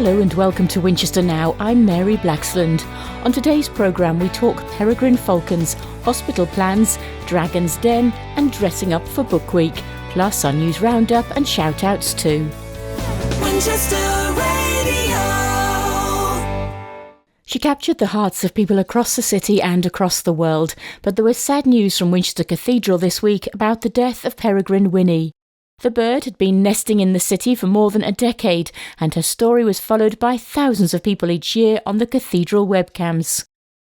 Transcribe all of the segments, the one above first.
Hello and welcome to Winchester Now. I'm Mary Blaxland. On today's programme we talk peregrine falcons, hospital plans, Dragon's Den and dressing up for Book Week. Plus our news roundup and shout-outs too. Winchester Radio. She captured the hearts of people across the city and across the world, but there was sad news from Winchester Cathedral this week about the death of peregrine Winnie. The bird had been nesting in the city for more than a decade, and her story was followed by thousands of people each year on the cathedral webcams.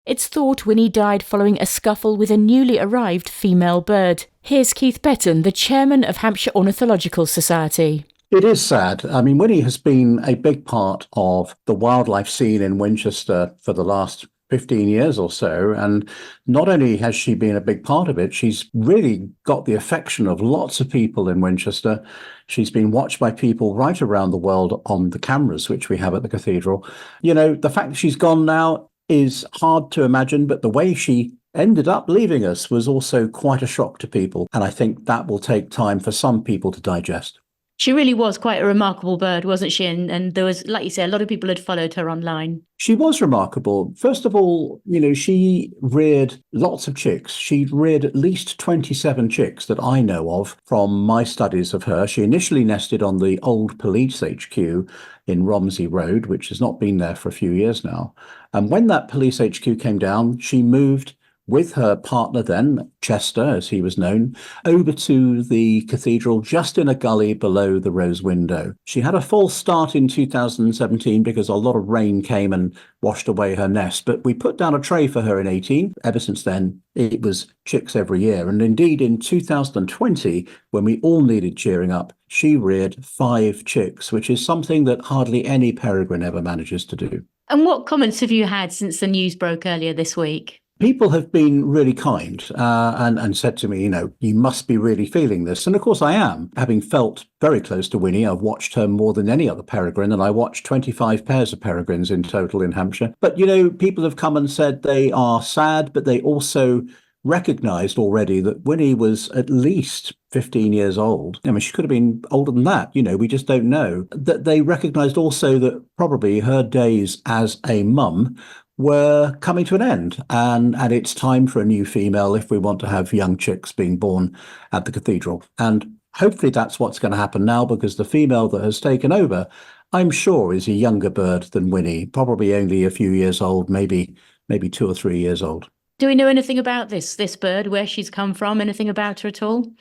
It's thought Winnie died following a scuffle with a newly arrived female bird. Here's Keith Betton, the chairman of Hampshire Ornithological Society. It is sad. I mean, Winnie has been a big part of the wildlife scene in Winchester for the last 15 years or so. And not only has she been a big part of it, she's really got the affection of lots of people in Winchester. She's been watched by people right around the world on the cameras, which we have at the cathedral. You know, the fact that she's gone now is hard to imagine, but the way she ended up leaving us was also quite a shock to people. And I think that will take time for some people to digest. She really was quite a remarkable bird, wasn't she? And there was, like you say, a lot of people had followed her online. She was remarkable. First of all, you know, she reared lots of chicks. She reared at least 27 chicks that I know of from my studies of her. She initially nested on the old police HQ in Romsey Road, which has not been there for a few years now. And when that police HQ came down, she moved with her partner then, Chester, as he was known, over to the cathedral just in a gully below the rose window. She had a false start in 2017 because a lot of rain came and washed away her nest, but we put down a tray for her in 18. Ever since then, it was chicks every year. And indeed, in 2020, when we all needed cheering up, she reared 5 chicks, which is something that hardly any peregrine ever manages to do. And what comments have you had since the news broke earlier this week? People have been really kind and said to me, you know, you must be really feeling this. And of course I am. Having felt very close to Winnie, I've watched her more than any other peregrine, and I watched 25 pairs of peregrines in total in Hampshire. But, you know, people have come and said they are sad, but they also recognised already that Winnie was at least 15 years old. I mean, she could have been older than that, you know, we just don't know. That they recognised also that probably her days as a mum were coming to an end, and it's time for a new female if we want to have young chicks being born at the cathedral. And hopefully that's what's going to happen now, because the female that has taken over, I'm sure, is a younger bird than Winnie, probably only a few years old, maybe 2 or 3 years old. Do we know anything about this bird, where she's come from, anything about her at all?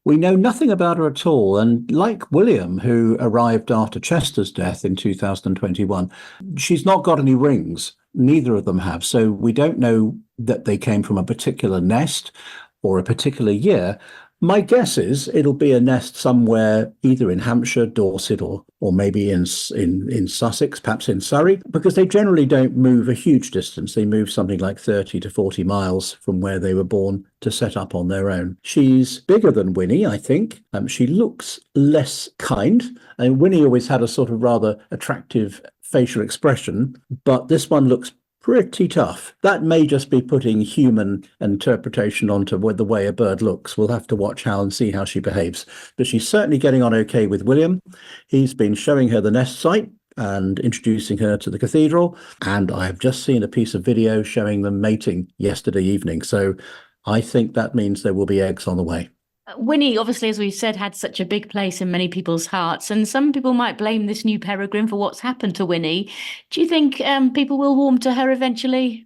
We know nothing about her at all. And like William, who arrived after Chester's death in 2021, she's not got any rings. Neither of them have. So we don't know that they came from a particular nest or a particular year. My guess is it'll be a nest somewhere either in Hampshire, Dorset, or maybe in Sussex, perhaps in Surrey, because they generally don't move a huge distance. They move something like 30 to 40 miles from where they were born to set up on their own. She's bigger than Winnie, I think. She looks less kind. And Winnie always had a sort of rather attractive facial expression, but this one looks pretty tough. That may just be putting human interpretation onto the way a bird looks. We'll have to watch how and see how she behaves. But she's certainly getting on okay with William. He's been showing her the nest site and introducing her to the cathedral. And I've just seen a piece of video showing them mating yesterday evening. So I think that means there will be eggs on the way. Winnie, obviously, as we've said, had such a big place in many people's hearts, and some people might blame this new peregrine for what's happened to Winnie. Do you think people will warm to her eventually?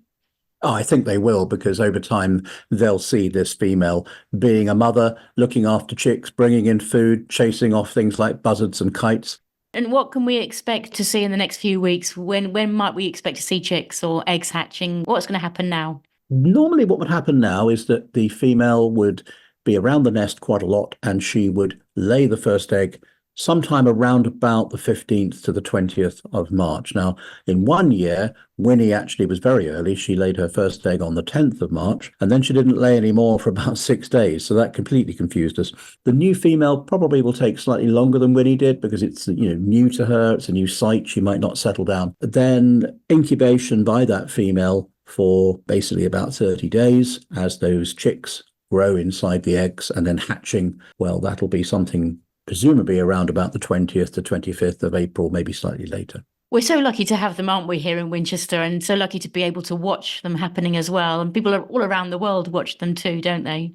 Oh, I think they will, because over time they'll see this female being a mother, looking after chicks, bringing in food, chasing off things like buzzards and kites. And what can we expect to see in the next few weeks? When might we expect to see chicks or eggs hatching? What's going to happen now? Normally what would happen now is that the female would be around the nest quite a lot, and she would lay the first egg sometime around about the 15th to the 20th of March. Now, in 1 year, Winnie actually was very early. She laid her first egg on the 10th of March, and then she didn't lay any more for about 6 days. So that completely confused us. The new female probably will take slightly longer than Winnie did, because it's, you know, new to her. It's a new site. She might not settle down. But then incubation by that female for basically about 30 days as those chicks grow inside the eggs, and then hatching, well, that'll be something presumably around about the 20th to 25th of April, maybe slightly later. We're so lucky to have them, aren't we, here in Winchester, and so lucky to be able to watch them happening as well. And people all around the world watch them too, don't they?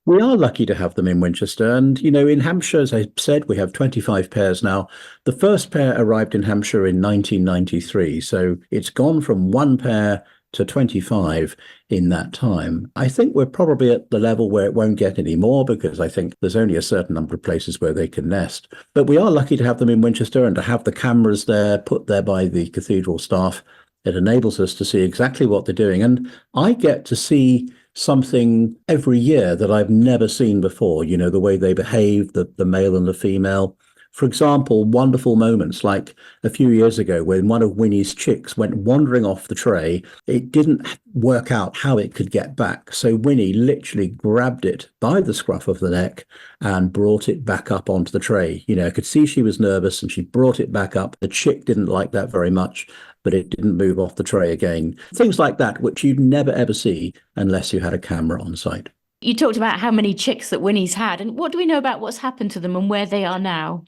We are lucky to have them in Winchester. And, in Hampshire, as I said, we have 25 pairs now. The first pair arrived in Hampshire in 1993. So it's gone from one pair to 25 in that time. I think we're probably at the level where it won't get any more because I think there's only a certain number of places where they can nest. But we are lucky to have them in Winchester and to have the cameras there, put there by the cathedral staff. It enables us to see exactly what they're doing. And I get to see something every year that I've never seen before, the way they behave, the male and the female. For example, wonderful moments like a few years ago when one of Winnie's chicks went wandering off the tray. It didn't work out how it could get back. So Winnie literally grabbed it by the scruff of the neck and brought it back up onto the tray. I could see she was nervous and she brought it back up. The chick didn't like that very much, but it didn't move off the tray again. Things like that, which you'd never, ever see unless you had a camera on site. You talked about how many chicks that Winnie's had, and what do we know about what's happened to them and where they are now?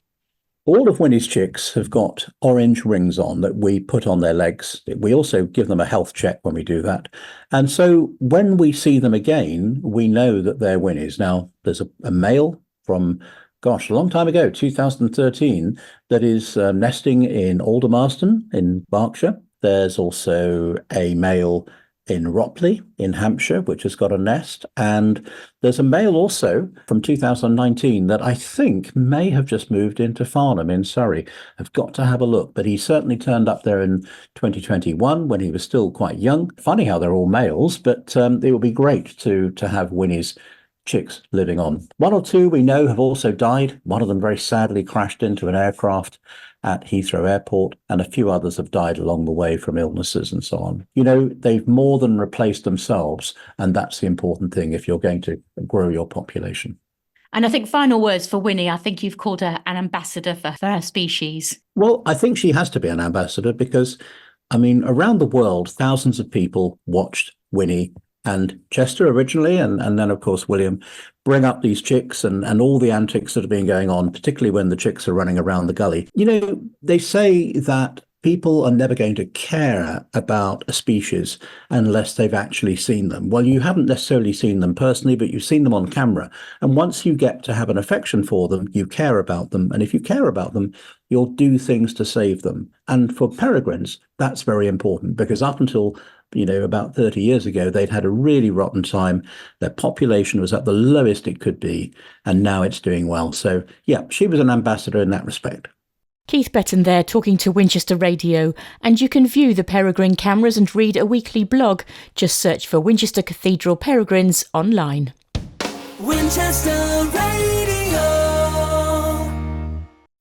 All of Winnie's chicks have got orange rings on that we put on their legs. We also give them a health check when we do that. And so when we see them again, we know that they're Winnie's. Now, there's a male from, a long time ago, 2013, that is nesting in Aldermaston in Berkshire. There's also a male in Ropley in Hampshire, which has got a nest. And there's a male also from 2019 that I think may have just moved into Farnham in Surrey. I've got to have a look, but he certainly turned up there in 2021 when he was still quite young. Funny how they're all males, but it would be great to have Winnie's chicks living on. One or two we know have also died. One of them very sadly crashed into an aircraft at Heathrow Airport, and a few others have died along the way from illnesses and so on. They've more than replaced themselves, and that's the important thing if you're going to grow your population. And I think final words for Winnie, I think you've called her an ambassador for her species. Well, I think she has to be an ambassador because, around the world, thousands of people watched Winnie and Chester originally, and then, of course, William, bring up these chicks and all the antics that have been going on, particularly when the chicks are running around the gully. They say that people are never going to care about a species unless they've actually seen them. Well, you haven't necessarily seen them personally, but you've seen them on camera. And once you get to have an affection for them, you care about them. And if you care about them, you'll do things to save them. And for peregrines, that's very important because up until about 30 years ago, they'd had a really rotten time. Their population was at the lowest it could be, and now it's doing well. So, yeah, she was an ambassador in that respect. Keith Betton there talking to Winchester Radio, and you can view the peregrine cameras and read a weekly blog. Just search for Winchester Cathedral Peregrines online. Winchester Radio.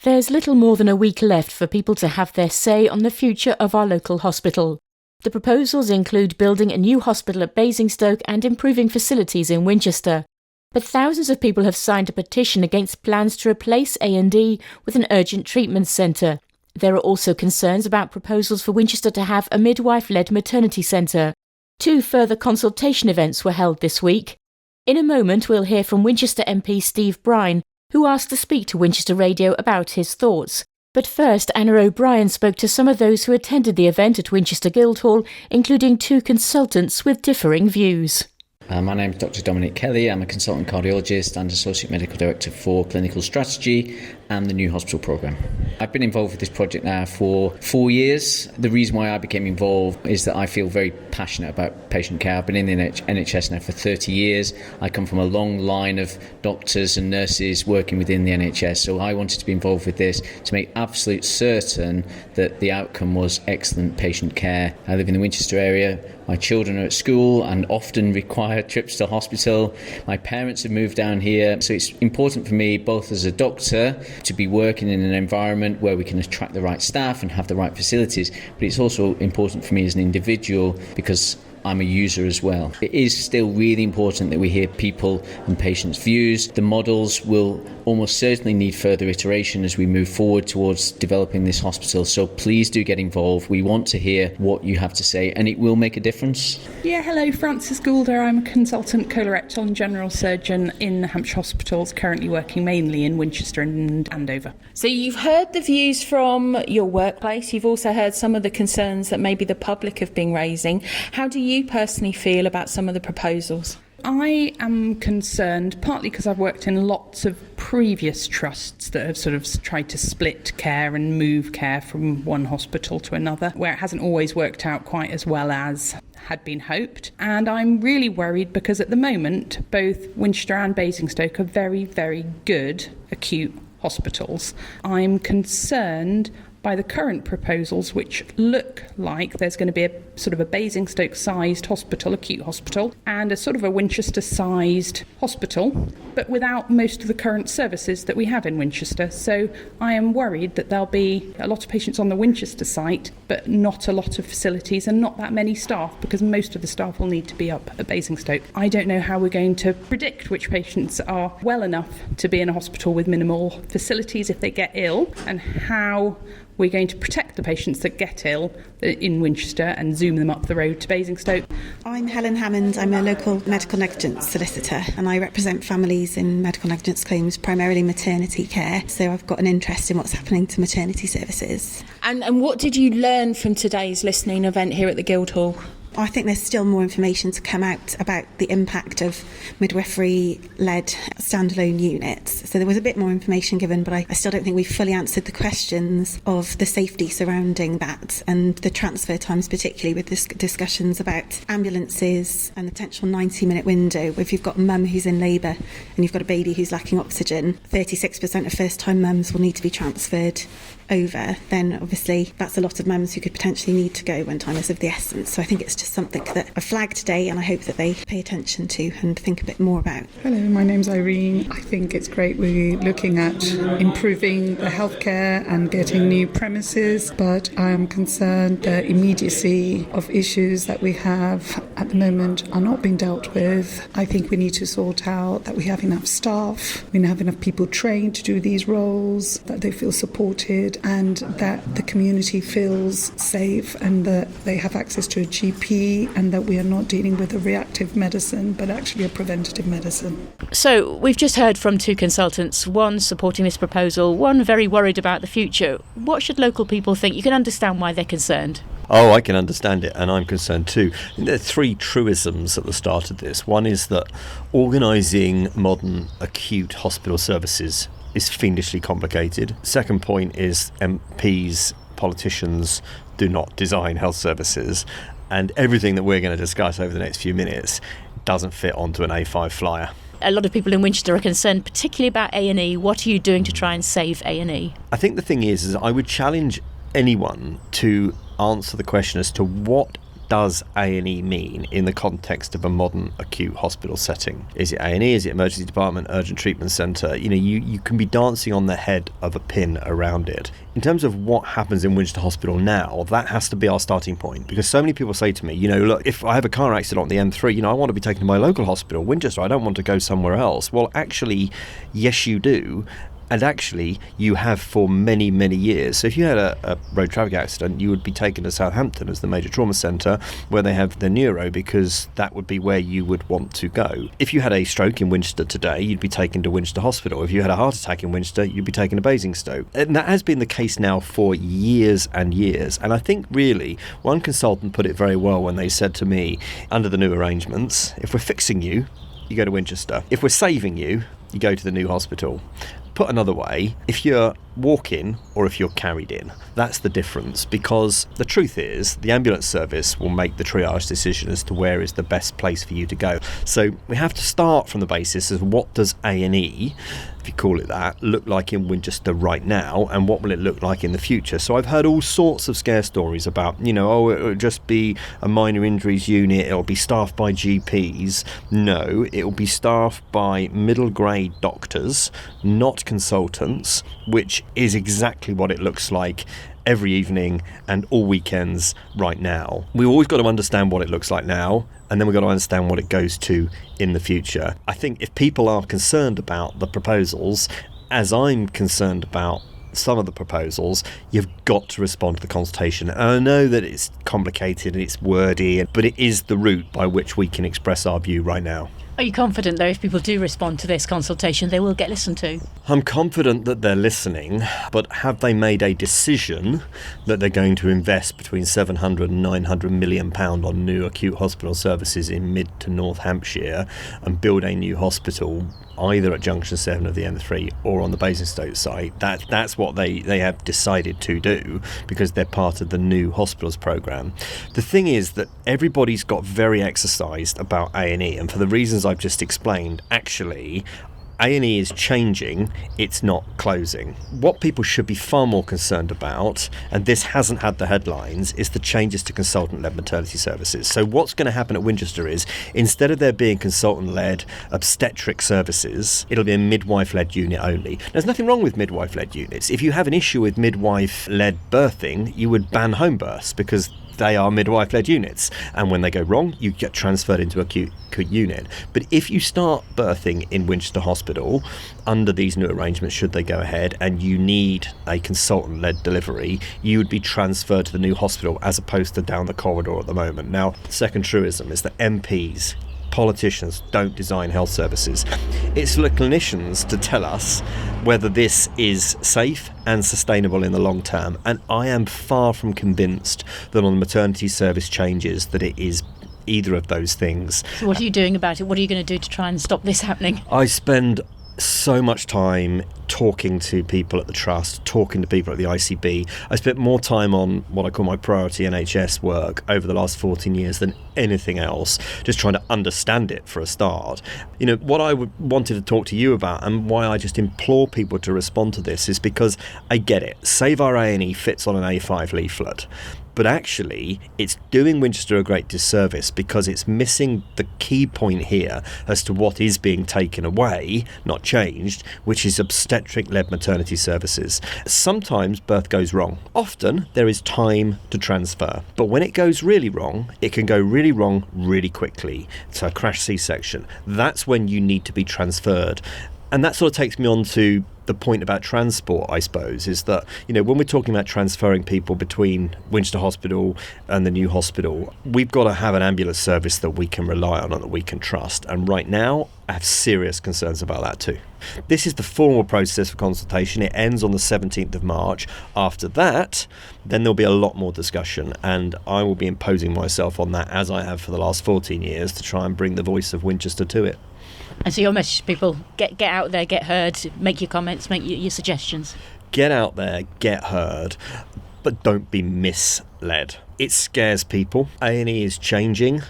There's little more than a week left for people to have their say on the future of our local hospital. The proposals include building a new hospital at Basingstoke and improving facilities in Winchester. But thousands of people have signed a petition against plans to replace A&E with an urgent treatment centre. There are also concerns about proposals for Winchester to have a midwife-led maternity centre. 2 further consultation events were held this week. In a moment, we'll hear from Winchester MP Steve Brine, who asked to speak to Winchester Radio about his thoughts. But first, Anna O'Brien spoke to some of those who attended the event at Winchester Guildhall, including 2 consultants with differing views. My name is Dr. Dominic Kelly. I'm a consultant cardiologist and Associate Medical Director for Clinical Strategy and the New Hospital Programme. I've been involved with this project now for 4 years. The reason why I became involved is that I feel very passionate about patient care. I've been in the NHS now for 30 years. I come from a long line of doctors and nurses working within the NHS, so I wanted to be involved with this to make absolute certain that the outcome was excellent patient care. I live in the Winchester area. My children are at school and often require trips to hospital. My parents have moved down here, so it's important for me, both as a doctor, to be working in an environment where we can attract the right staff and have the right facilities, but it's also important for me as an individual because I'm a user as well. It is still really important that we hear people and patients' views. The models will almost certainly need further iteration as we move forward towards developing this hospital. So please do get involved. We want to hear what you have to say, and it will make a difference. Yeah, hello, Frances Goulder. I'm a consultant colorectal and general surgeon in Hampshire Hospitals, currently working mainly in Winchester and Andover. So you've heard the views from your workplace. You've also heard some of the concerns that maybe the public have been raising. How do you personally feel about some of the proposals? I am concerned, partly because I've worked in lots of previous trusts that have sort of tried to split care and move care from one hospital to another, where it hasn't always worked out quite as well as had been hoped. And I'm really worried because at the moment, both Winchester and Basingstoke are very, very good acute hospitals. I'm concerned by the current proposals, which look like there's going to be a sort of a Basingstoke-sized hospital, acute hospital, and a sort of a Winchester-sized hospital, but without most of the current services that we have in Winchester. So I am worried that there'll be a lot of patients on the Winchester site, but not a lot of facilities and not that many staff, because most of the staff will need to be up at Basingstoke. I don't know how we're going to predict which patients are well enough to be in a hospital with minimal facilities if they get ill, and how we're going to protect the patients that get ill in Winchester and zoom them up the road to Basingstoke. I'm Helen Hammond. I'm a local medical negligence solicitor, and I represent families in medical negligence claims, primarily maternity care. So I've got an interest in what's happening to maternity services. And what did you learn from today's listening event here at the Guildhall? I think there's still more information to come out about the impact of midwifery-led standalone units. So there was a bit more information given, but I still don't think we've fully answered the questions of the safety surrounding that and the transfer times, particularly with discussions about ambulances and the potential 90-minute window. If you've got a mum who's in labour and you've got a baby who's lacking oxygen, 36% of first-time mums will need to be transferred over, then obviously that's a lot of mums who could potentially need to go when time is of the essence. So I think it's just something that I flagged today, and I hope that they pay attention to and think a bit more about. Hello, my name's Irene. I think it's great we're looking at improving the healthcare and getting new premises, but I am concerned the immediacy of issues that we have at the moment are not being dealt with. I think we need to sort out that we have enough staff, we have enough people trained to do these roles, that they feel supported, and that the community feels safe and that they have access to a GP, and that we are not dealing with a reactive medicine but actually a preventative medicine. So we've just heard from two consultants, one supporting this proposal, one very worried about the future. What should local people think? You can understand why they're concerned. Oh, I can understand it, and I'm concerned too. There are three truisms at the start of this. One is that organising modern acute hospital services is fiendishly complicated. Second point is MPs, politicians do not design health services, and everything that we're going to discuss over the next few minutes doesn't fit onto an A5 flyer. A lot of people in Winchester are concerned, particularly about A&E. What are you doing to try and save A&E? I think the thing is I would challenge anyone to answer the question as to what does A&E mean in the context of a modern acute hospital setting? Is it A&E? Is it emergency department, urgent treatment centre? You can be dancing on the head of a pin around it. In terms of what happens in Winchester Hospital now, that has to be our starting point, because so many people say to me, look, if I have a car accident on the M3, I want to be taken to my local hospital, Winchester, I don't want to go somewhere else. Well, actually, yes, you do. And actually, you have for many, many years. So if you had a road traffic accident, you would be taken to Southampton as the major trauma centre, where they have the neuro, because that would be where you would want to go. If you had a stroke in Winchester today, you'd be taken to Winchester Hospital. If you had a heart attack in Winchester, you'd be taken to Basingstoke. And that has been the case now for years and years. And I think really, one consultant put it very well when they said to me, under the new arrangements, if we're fixing you, you go to Winchester. If we're saving you, you go to the new hospital. Put another way, if you're walk-in or if you're carried in, that's the difference, because the truth is the ambulance service will make the triage decision as to where is the best place for you to go. So we have to start from the basis of what does A&E, if you call it that, look like in Winchester right now, and what will it look like in the future. So I've heard all sorts of scare stories about, it'll just be a minor injuries unit, it'll be staffed by GPs. No, it'll be staffed by middle grade doctors, not consultants, which is exactly what it looks like every evening and all weekends right now. We've always got to understand what it looks like now, and then we've got to understand what it goes to in the future. I think if people are concerned about the proposals, as I'm concerned about some of the proposals, you've got to respond to the consultation. And I know that it's complicated and it's wordy, but it is the route by which we can express our view right now. Are you confident, though, if people do respond to this consultation, they will get listened to? I'm confident that they're listening, but have they made a decision that they're going to invest between 700 and 900 million pound on new acute hospital services in mid to North Hampshire and build a new hospital either at Junction 7 of the M3 or on the Basingstoke site? That's what they have decided to do, because they're part of the new hospitals programme. The thing is that everybody's got very exercised about A&E, and for the reasons I've just explained, actually A&E is changing, it's not closing. What people should be far more concerned about, and this hasn't had the headlines, is the changes to consultant-led maternity services. So what's going to happen at Winchester is, instead of there being consultant-led obstetric services, it'll be a midwife-led unit only. There's nothing wrong with midwife-led units. If you have an issue with midwife-led birthing, you would ban home births, because they are midwife-led units, and when they go wrong, you get transferred into acute unit. But if you start birthing in Winchester Hospital under these new arrangements, should they go ahead, and you need a consultant-led delivery, you would be transferred to the new hospital as opposed to down the corridor at the moment. Now, second truism is that MPs, politicians, don't design health services. It's for the clinicians to tell us whether this is safe and sustainable in the long term, and I am far from convinced that on the maternity service changes that it is either of those things. So what are you doing about it? What are you going to do to try and stop this happening? I spend so much time talking to people at the Trust, talking to people at the ICB. I spent more time on what I call my priority NHS work over the last 14 years than anything else, just trying to understand it for a start. You know, what I wanted to talk to you about, and why I just implore people to respond to this, is because I get it. Save Our A&E fits on an A5 leaflet. But actually, it's doing Winchester a great disservice, because it's missing the key point here as to what is being taken away, not changed, which is obstetric-led maternity services. Sometimes birth goes wrong. Often there is time to transfer. But when it goes really wrong, it can go really wrong really quickly. So a crash C-section. That's when you need to be transferred. And that sort of takes me on to the point about transport, I suppose, is that, you know, when we're talking about transferring people between Winchester Hospital and the new hospital, we've got to have an ambulance service that we can rely on and that we can trust. And right now, I have serious concerns about that too. This is the formal process for consultation. It ends on the 17th of March. After that, then there'll be a lot more discussion, and I will be imposing myself on that, as I have for the last 14 years, to try and bring the voice of Winchester to it. And so your message to people, get out there, get heard, make your comments, make your suggestions. Get out there, get heard, but don't be misled. It scares people. A&E is changing,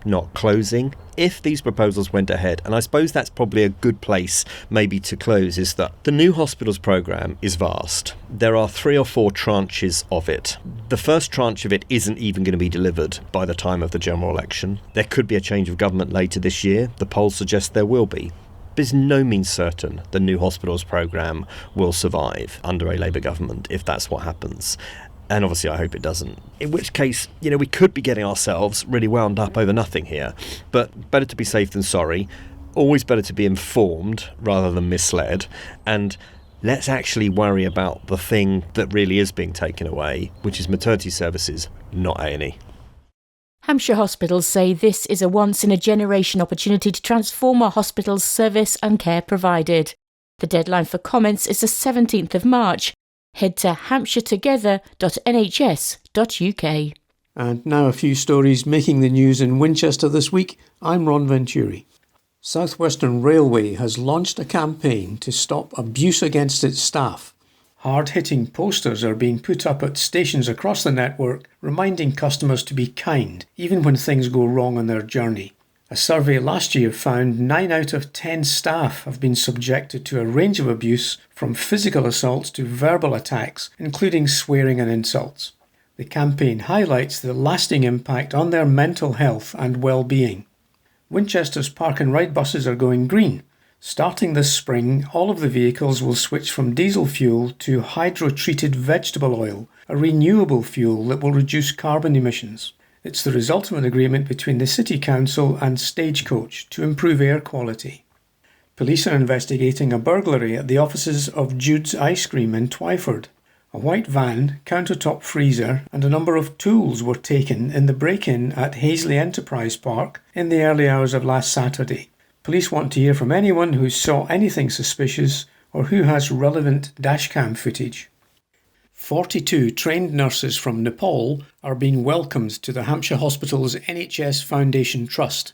not closing. If these proposals went ahead, and I suppose that's probably a good place maybe to close, is that the new hospitals programme is vast. There are 3 or 4 tranches of it. The first tranche of it isn't even going to be delivered by the time of the general election. There could be a change of government later this year. The polls suggest there will be. But it's no means certain the new hospitals programme will survive under a Labour government, if that's what happens. And obviously I hope it doesn't. In which case, you know, we could be getting ourselves really wound up over nothing here. But better to be safe than sorry. Always better to be informed rather than misled. And let's actually worry about the thing that really is being taken away, which is maternity services, not A&E. Hampshire hospitals say this is a once-in-a-generation opportunity to transform our hospitals' service and care provided. The deadline for comments is the 17th of March. Head to hampshiretogether.nhs.uk. And now a few stories making the news in Winchester this week. I'm Ron Venturi. South Western Railway has launched a campaign to stop abuse against its staff. Hard-hitting posters are being put up at stations across the network, reminding customers to be kind, even when things go wrong on their journey. A survey last year found 9 out of 10 staff have been subjected to a range of abuse, from physical assaults to verbal attacks, including swearing and insults. The campaign highlights the lasting impact on their mental health and well-being. Winchester's park and ride buses are going green. Starting this spring, all of the vehicles will switch from diesel fuel to hydro-treated vegetable oil, a renewable fuel that will reduce carbon emissions. It's the result of an agreement between the City Council and Stagecoach to improve air quality. Police are investigating a burglary at the offices of Jude's Ice Cream in Twyford. A white van, countertop freezer and a number of tools were taken in the break-in at Hazley Enterprise Park in the early hours of last Saturday. Police want to hear from anyone who saw anything suspicious or who has relevant dashcam footage. 42 trained nurses from Nepal are being welcomed to the Hampshire Hospital's NHS Foundation Trust.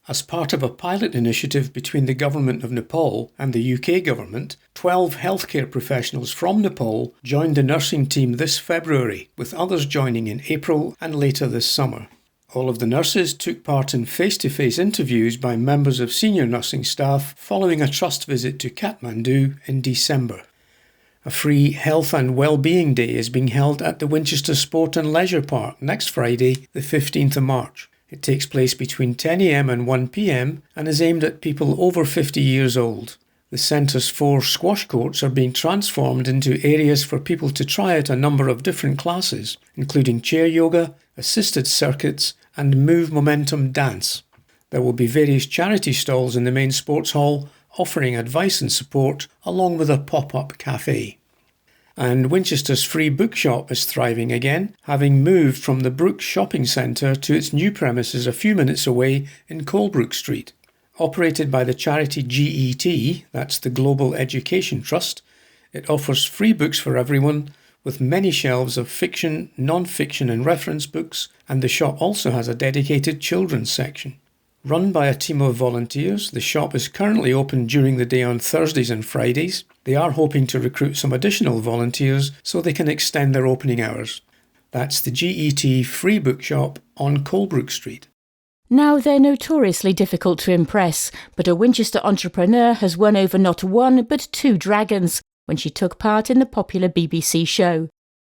As part of a pilot initiative between the Government of Nepal and the UK Government, 12 healthcare professionals from Nepal joined the nursing team this February, with others joining in April and later this summer. All of the nurses took part in face-to-face interviews by members of senior nursing staff following a trust visit to Kathmandu in December. A free Health and Wellbeing Day is being held at the Winchester Sport and Leisure Park next Friday, the 15th of March. It takes place between 10 a.m. and 1 p.m. and is aimed at people over 50 years old. The centre's 4 squash courts are being transformed into areas for people to try out a number of different classes, including chair yoga, assisted circuits and move momentum dance. There will be various charity stalls in the main sports hall offering advice and support, along with a pop-up cafe. And Winchester's free bookshop is thriving again, having moved from the Brook Shopping Centre to its new premises a few minutes away in Colebrook Street. Operated by the charity GET, that's the Global Education Trust, it offers free books for everyone, with many shelves of fiction, non-fiction and reference books, and the shop also has a dedicated children's section. Run by a team of volunteers, the shop is currently open during the day on Thursdays and Fridays. They are hoping to recruit some additional volunteers so they can extend their opening hours. That's the GET Free Bookshop on Colebrook Street. Now, they're notoriously difficult to impress, but a Winchester entrepreneur has won over not 1 but 2 dragons when she took part in the popular BBC show.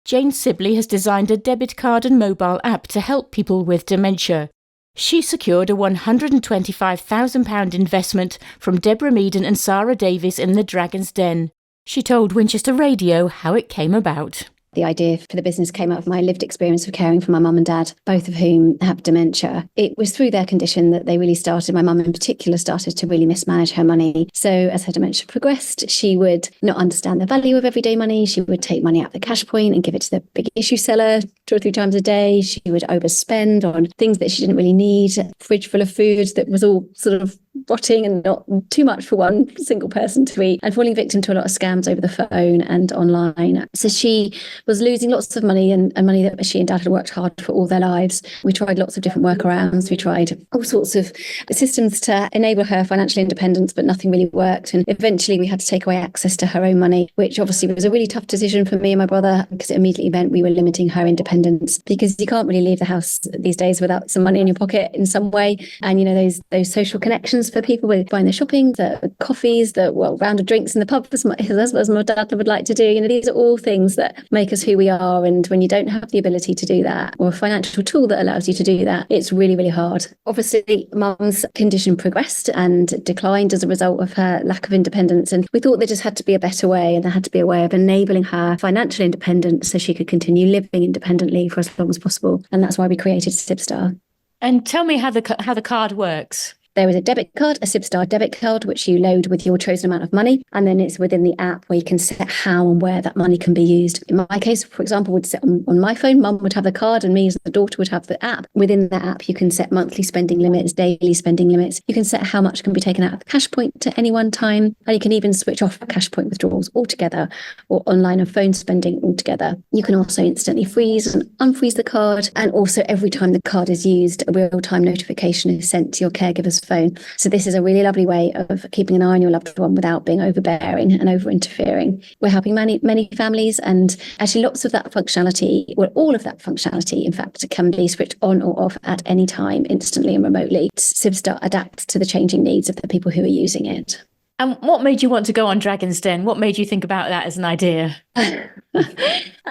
Jane Sibley has designed a debit card and mobile app to help people with dementia. She secured a £125,000 investment from Deborah Meaden and Sarah Davies in the Dragon's Den. She told Winchester Radio how it came about. The idea for the business came out of my lived experience of caring for my mum and dad, both of whom have dementia. It was through their condition that they really started, my mum in particular, started to really mismanage her money. So as her dementia progressed, she would not understand the value of everyday money. She would take money out of the cash point and give it to the big issue seller 2 or 3 times a day. She would overspend on things that she didn't really need, a fridge full of food that was all sort of rotting and not too much for one single person to eat, and falling victim to a lot of scams over the phone and online. So she was losing lots of money and money that she and dad had worked hard for all their lives. We tried lots of different workarounds. We tried all sorts of systems to enable her financial independence, but nothing really worked. And eventually we had to take away access to her own money, which obviously was a really tough decision for me and my brother, because it immediately meant we were limiting her independence, because you can't really leave the house these days without some money in your pocket in some way. And, you know, those social connections for people with buying their shopping, the coffees, round of drinks in the pub, as my dad would like to do. You know, these are all things that make us who we are. And when you don't have the ability to do that, or a financial tool that allows you to do that, it's really, really hard. Obviously, Mum's condition progressed and declined as a result of her lack of independence. And we thought there just had to be a better way, and there had to be a way of enabling her financial independence so she could continue living independently for as long as possible. And that's why we created Sibstar. And tell me how the card works. There is a debit card, a Sibstar debit card, which you load with your chosen amount of money. And then it's within the app where you can set how and where that money can be used. In my case, for example, would set on my phone, Mum would have the card and me as the daughter would have the app. Within that app, you can set monthly spending limits, daily spending limits. You can set how much can be taken out of the cash point at any one time. And you can even switch off cash point withdrawals altogether, or online and phone spending altogether. You can also instantly freeze and unfreeze the card. And also every time the card is used, a real-time notification is sent to your caregiver's phone. So this is a really lovely way of keeping an eye on your loved one without being overbearing and over-interfering. We're helping many families, and actually lots of that functionality, well, all of that functionality, in fact, can be switched on or off at any time, instantly and remotely. Sibstar adapts to the changing needs of the people who are using it. And what made you want to go on Dragon's Den? What made you think about that as an idea?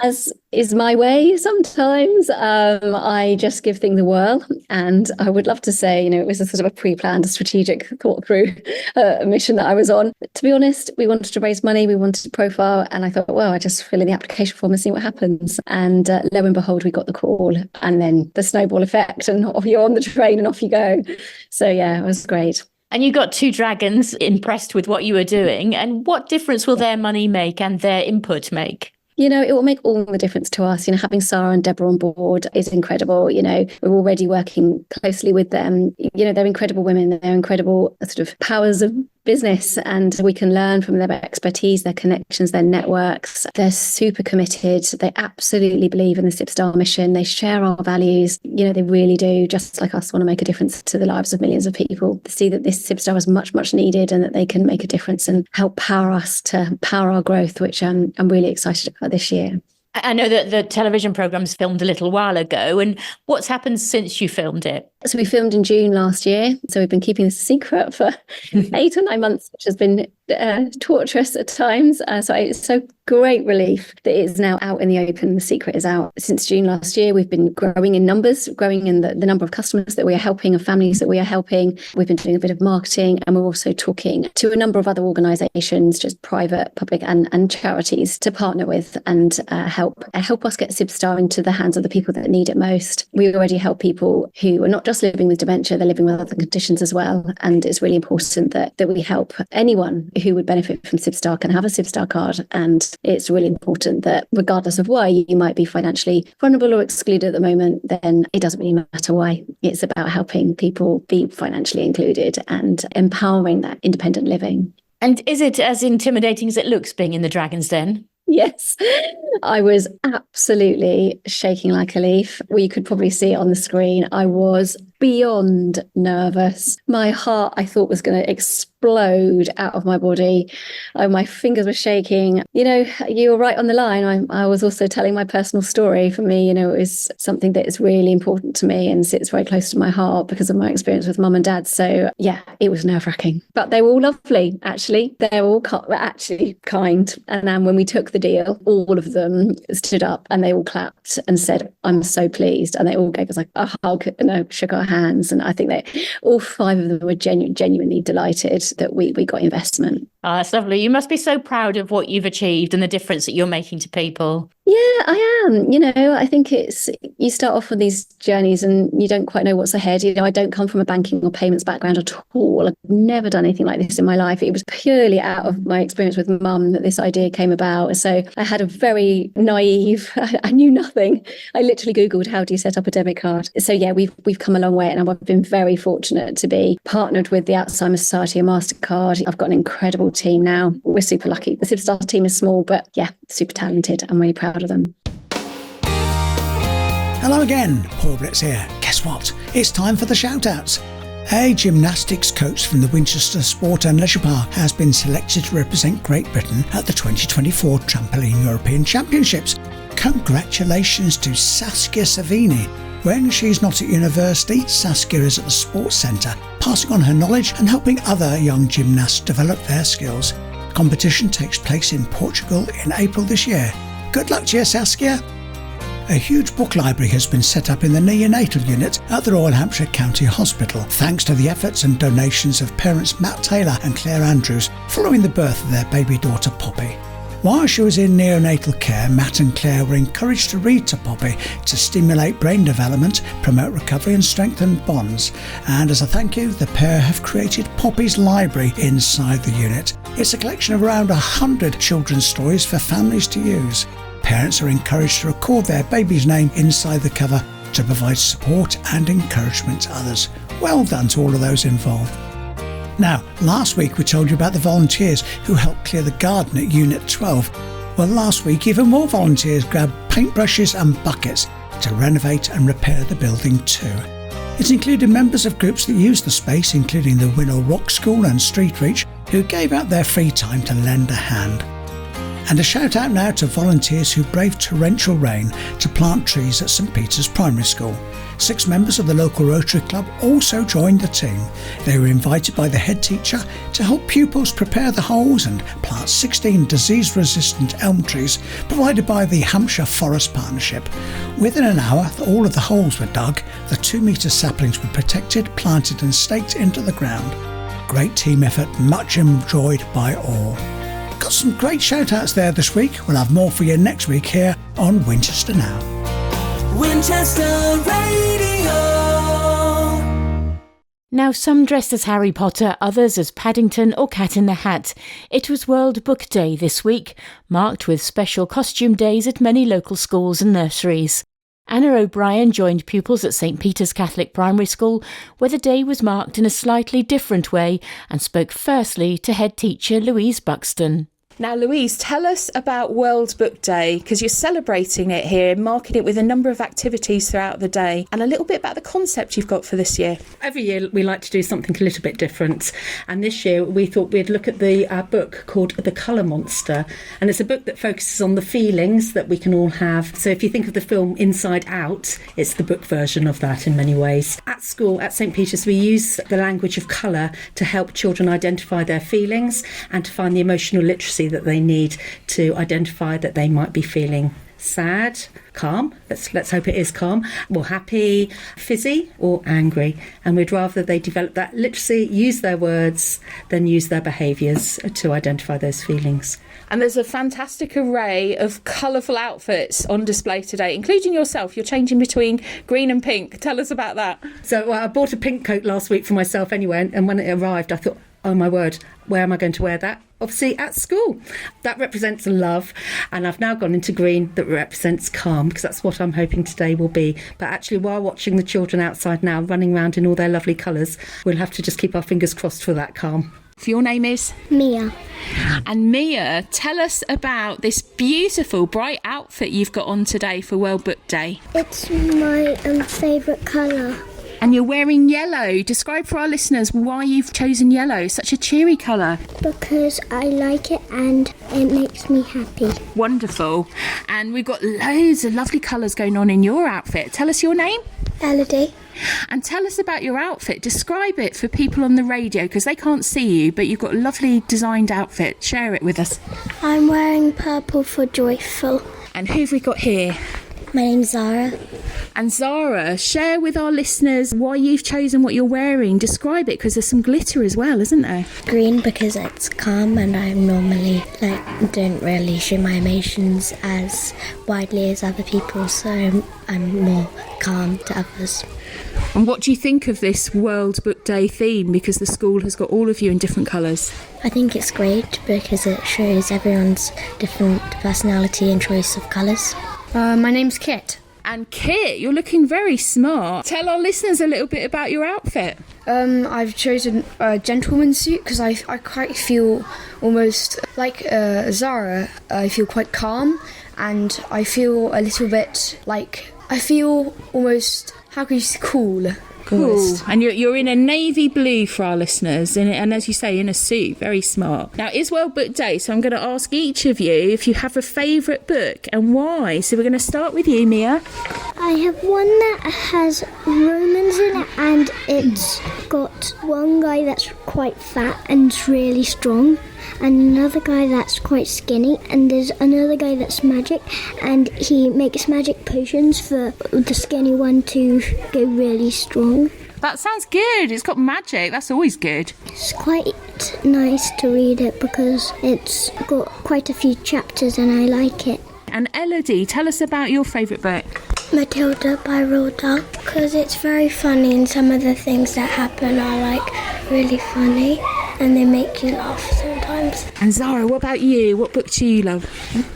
As is my way sometimes. I just give things a whirl, and I would love to say, it was a sort of a pre-planned, a strategic, thought-through mission that I was on. But to be honest, we wanted to raise money, we wanted to profile, and I thought, well, I just fill in the application form and see what happens. And lo and behold, we got the call, and then the snowball effect, and off you're on the train and off you go. So yeah, it was great. And you got 2 dragons impressed with what you were doing. And what difference will their money make and their input make? It will make all the difference to us. Having Sarah and Deborah on board is incredible. We're already working closely with them. They're incredible women. They're incredible sort of powers of business, and we can learn from their expertise, their connections, their networks. They're super committed. They absolutely believe in the SIPSTAR mission. They share our values. They really do, just like us, want to make a difference to the lives of millions of people. To see that this SIPSTAR is much, much needed, and that they can make a difference and help power us to power our growth, which I'm really excited about this year. I know that the television programme's filmed a little while ago, and what's happened since you filmed it? So we filmed in June last year. So we've been keeping this a secret for 8 or 9 months, which has been torturous at times. So it's so great relief that it's now out in the open. The secret is out. Since June last year, we've been growing in numbers, growing in the number of customers that we are helping and families that we are helping. We've been doing a bit of marketing, and we're also talking to a number of other organisations, just private, public and charities, to partner with and help us get SIPSTAR into the hands of the people that need it most. We already help people who are not just living with dementia, they're living with other conditions as well. And it's really important that we help anyone who would benefit from SIPSTAR can have a SIPSTAR card. And it's really important that regardless of why you might be financially vulnerable or excluded at the moment, then it doesn't really matter why. It's about helping people be financially included and empowering that independent living. And is it as intimidating as it looks being in the Dragon's Den? Yes, I was absolutely shaking like a leaf. You could probably see it on the screen. I was beyond nervous. My heart, I thought, was going to explode out of my body. My fingers were shaking. You were right on the line. I was also telling my personal story. For me, it was something that is really important to me and sits very close to my heart because of my experience with mum and dad. So yeah, it was nerve-wracking. But they were all lovely, actually. They were all actually kind. And then when we took the deal, all of them stood up and they all clapped and said, "I'm so pleased." And they all gave us like a hug and shook our hands. And I think that all 5 of them were genuinely delighted that we got investment. Oh, that's lovely. You must be so proud of what you've achieved and the difference that you're making to people. Yeah, I am. I think you start off on these journeys and you don't quite know what's ahead. I don't come from a banking or payments background at all. I've never done anything like this in my life. It was purely out of my experience with mum that this idea came about. So I had a very naive, I knew nothing. I literally Googled, how do you set up a debit card? So yeah, we've come a long way, and I've been very fortunate to be partnered with the Alzheimer's Society and MasterCard. I've got an incredible team now. We're super lucky. The SIPSTAR team is small, but yeah, super talented. I'm really proud of them. Hello again, Paul Blitz here. Guess what? It's time for the shout-outs. A gymnastics coach from the Winchester Sport and Leisure Park has been selected to represent Great Britain at the 2024 Trampoline European Championships. Congratulations to Saskia Savini. When she's not at university, Saskia is at the Sports Centre, passing on her knowledge and helping other young gymnasts develop their skills. The competition takes place in Portugal in April this year. Good luck to you, Saskia. A huge book library has been set up in the neonatal unit at the Royal Hampshire County Hospital, thanks to the efforts and donations of parents Matt Taylor and Claire Andrews following the birth of their baby daughter Poppy. While she was in neonatal care, Matt and Claire were encouraged to read to Poppy to stimulate brain development, promote recovery and strengthen bonds. And as a thank you, the pair have created Poppy's Library inside the unit. It's a collection of around 100 children's stories for families to use. Parents are encouraged to record their baby's name inside the cover to provide support and encouragement to others. Well done to all of those involved. Now, last week we told you about the volunteers who helped clear the garden at Unit 12. Well, last week even more volunteers grabbed paintbrushes and buckets to renovate and repair the building too. It included members of groups that used the space, including the Winnow Rock School and Street Reach, who gave out their free time to lend a hand. And a shout out now to volunteers who braved torrential rain to plant trees at St Peter's Primary School. 6 members of the local Rotary Club also joined the team. They were invited by the head teacher to help pupils prepare the holes and plant 16 disease-resistant elm trees provided by the Hampshire Forest Partnership. Within an hour, all of the holes were dug, the 2-metre saplings were protected, planted and staked into the ground. Great team effort, much enjoyed by all. Got some great shout-outs there this week. We'll have more for you next week here on Winchester Now. Winchester Radio. Now, some dressed as Harry Potter, others as Paddington or Cat in the Hat. It was World Book Day this week, marked with special costume days at many local schools and nurseries. Anna O'Brien joined pupils at St Peter's Catholic Primary School, where the day was marked in a slightly different way, and spoke firstly to head teacher Louise Buxton. Now, Louise, tell us about World Book Day, because you're celebrating it here, marking it with a number of activities throughout the day, and a little bit about the concept you've got for this year. Every year we like to do something a little bit different, and this year we thought we'd look at the book called The Colour Monster, and it's a book that focuses on the feelings that we can all have. So if you think of the film Inside Out, it's the book version of that in many ways. At school, at St Peter's, we use the language of colour to help children identify their feelings and to find the emotional literacy that they need to identify that they might be feeling sad, calm, let's hope it is calm, or happy, fizzy or angry. And we'd rather they develop that literacy, use their words, than use their behaviours to identify those feelings. And there's a fantastic array of colourful outfits on display today, including yourself. You're changing between green and pink. Tell us about that. So I bought a pink coat last week for myself anyway, and when it arrived I thought, oh my word, where am I going to wear that? Obviously at school. That represents love, and I've now gone into green that represents calm, because that's what I'm hoping today will be. But actually, while watching the children outside now running around in all their lovely colours, we'll have to just keep our fingers crossed for that calm. Your name is? Mia. And Mia, tell us about this beautiful bright outfit you've got on today for World Book Day. It's my favourite colour. And you're wearing yellow. Describe for our listeners why you've chosen yellow, such a cheery colour. Because I like it and it makes me happy. Wonderful. And we've got loads of lovely colours going on in your outfit. Tell us your name. Elodie. And tell us about your outfit. Describe it for people on the radio, because they can't see you, but you've got a lovely designed outfit. Share it with us. I'm wearing purple for joyful. And who have we got here? My name's Zara. And Zara, share with our listeners why you've chosen what you're wearing. Describe it, because there's some glitter as well, isn't there? Green, because it's calm, and I normally don't really show my emotions as widely as other people, so I'm more calm to others. And what do you think of this World Book Day theme, because the school has got all of you in different colours? I think it's great because it shows everyone's different personality and choice of colours. My name's Kit. And Kit, you're looking very smart. Tell our listeners a little bit about your outfit. I've chosen a gentleman's suit because I quite feel almost like Zara. I feel quite calm, and I feel a little bit like, I feel almost, how can you say, cool. Cool. And you're in a navy blue for our listeners, and as you say, in a suit. Very smart. Now, it's World Book Day, so I'm going to ask each of you if you have a favourite book and why. So we're going to start with you, Mia. I have one that has Romans in it, and it's got one guy that's quite fat and really strong, and another guy that's quite skinny, and there's another guy that's magic, and he makes magic potions for the skinny one to go really strong. That sounds good. It's got magic. That's always good. It's quite nice to read it because it's got quite a few chapters and I like it. And Elodie, tell us about your favourite book. Matilda by Roald Dahl, because it's very funny and some of the things that happen are really funny and they make you laugh sometimes. And Zara, what about you? What book do you love?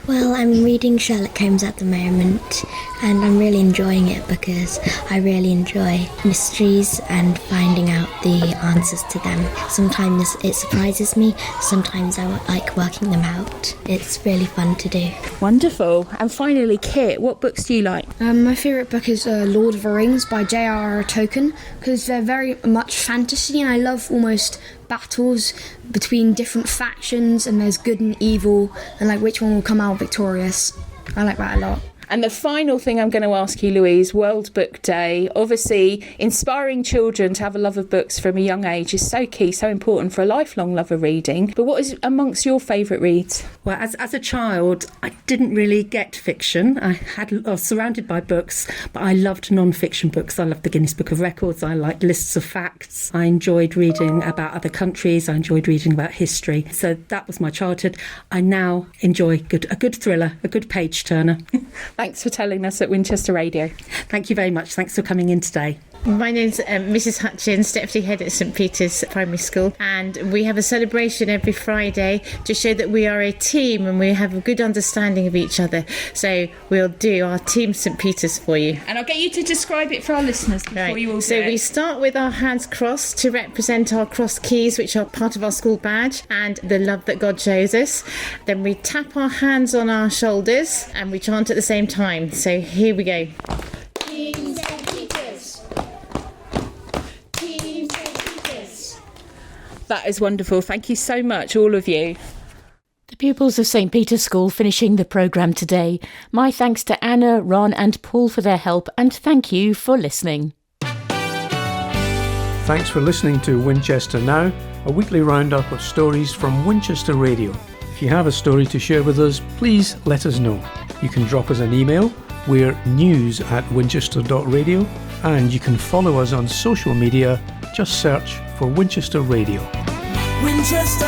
Well, I'm reading Sherlock Holmes at the moment and I'm really enjoying it because I really enjoy mysteries and finding out the answers to them. Sometimes it surprises me, sometimes I like working them out. It's really fun to do. Wonderful. And finally, Kit, what books do you like? My favourite book is Lord of the Rings by J.R.R. Tolkien because they're very much fantasy and I love almost battles between different factions, and there's good and evil, and like which one will come out victorious. I like that a lot. And the final thing I'm going to ask you, Louise, World Book Day. Obviously, inspiring children to have a love of books from a young age is so key, so important for a lifelong love of reading. But what is amongst your favourite reads? Well, as a child, I didn't really get fiction. I was surrounded by books, but I loved non-fiction books. I loved the Guinness Book of Records. I liked lists of facts. I enjoyed reading about other countries. I enjoyed reading about history. So that was my childhood. I now enjoy a good thriller, a good page-turner. Thanks for telling us at Winchester Radio. Thank you very much. Thanks for coming in today. My name's Mrs Hutchins, Deputy Head at St Peter's Primary School, and we have a celebration every Friday to show that we are a team and we have a good understanding of each other. So we'll do our Team St Peter's for you. And I'll get you to describe it for our listeners before you all do So it. we start with our hands crossed to represent our cross keys, which are part of our school badge, and the love that God shows us. Then we tap our hands on our shoulders and we chant at the same time. So here we go. Team St. Peter's. Team St. Peter's. That is wonderful. Thank you so much, all of you. The pupils of St Peter's School finishing the programme today. My thanks to Anna, Ron and Paul for their help, and thank you for listening. Thanks for listening to Winchester Now, a weekly roundup of stories from Winchester Radio. If you have a story to share with us, please let us know. You can drop us an email. We're news@winchester.radio, and you can follow us on social media. Just search for Winchester Radio. Winchester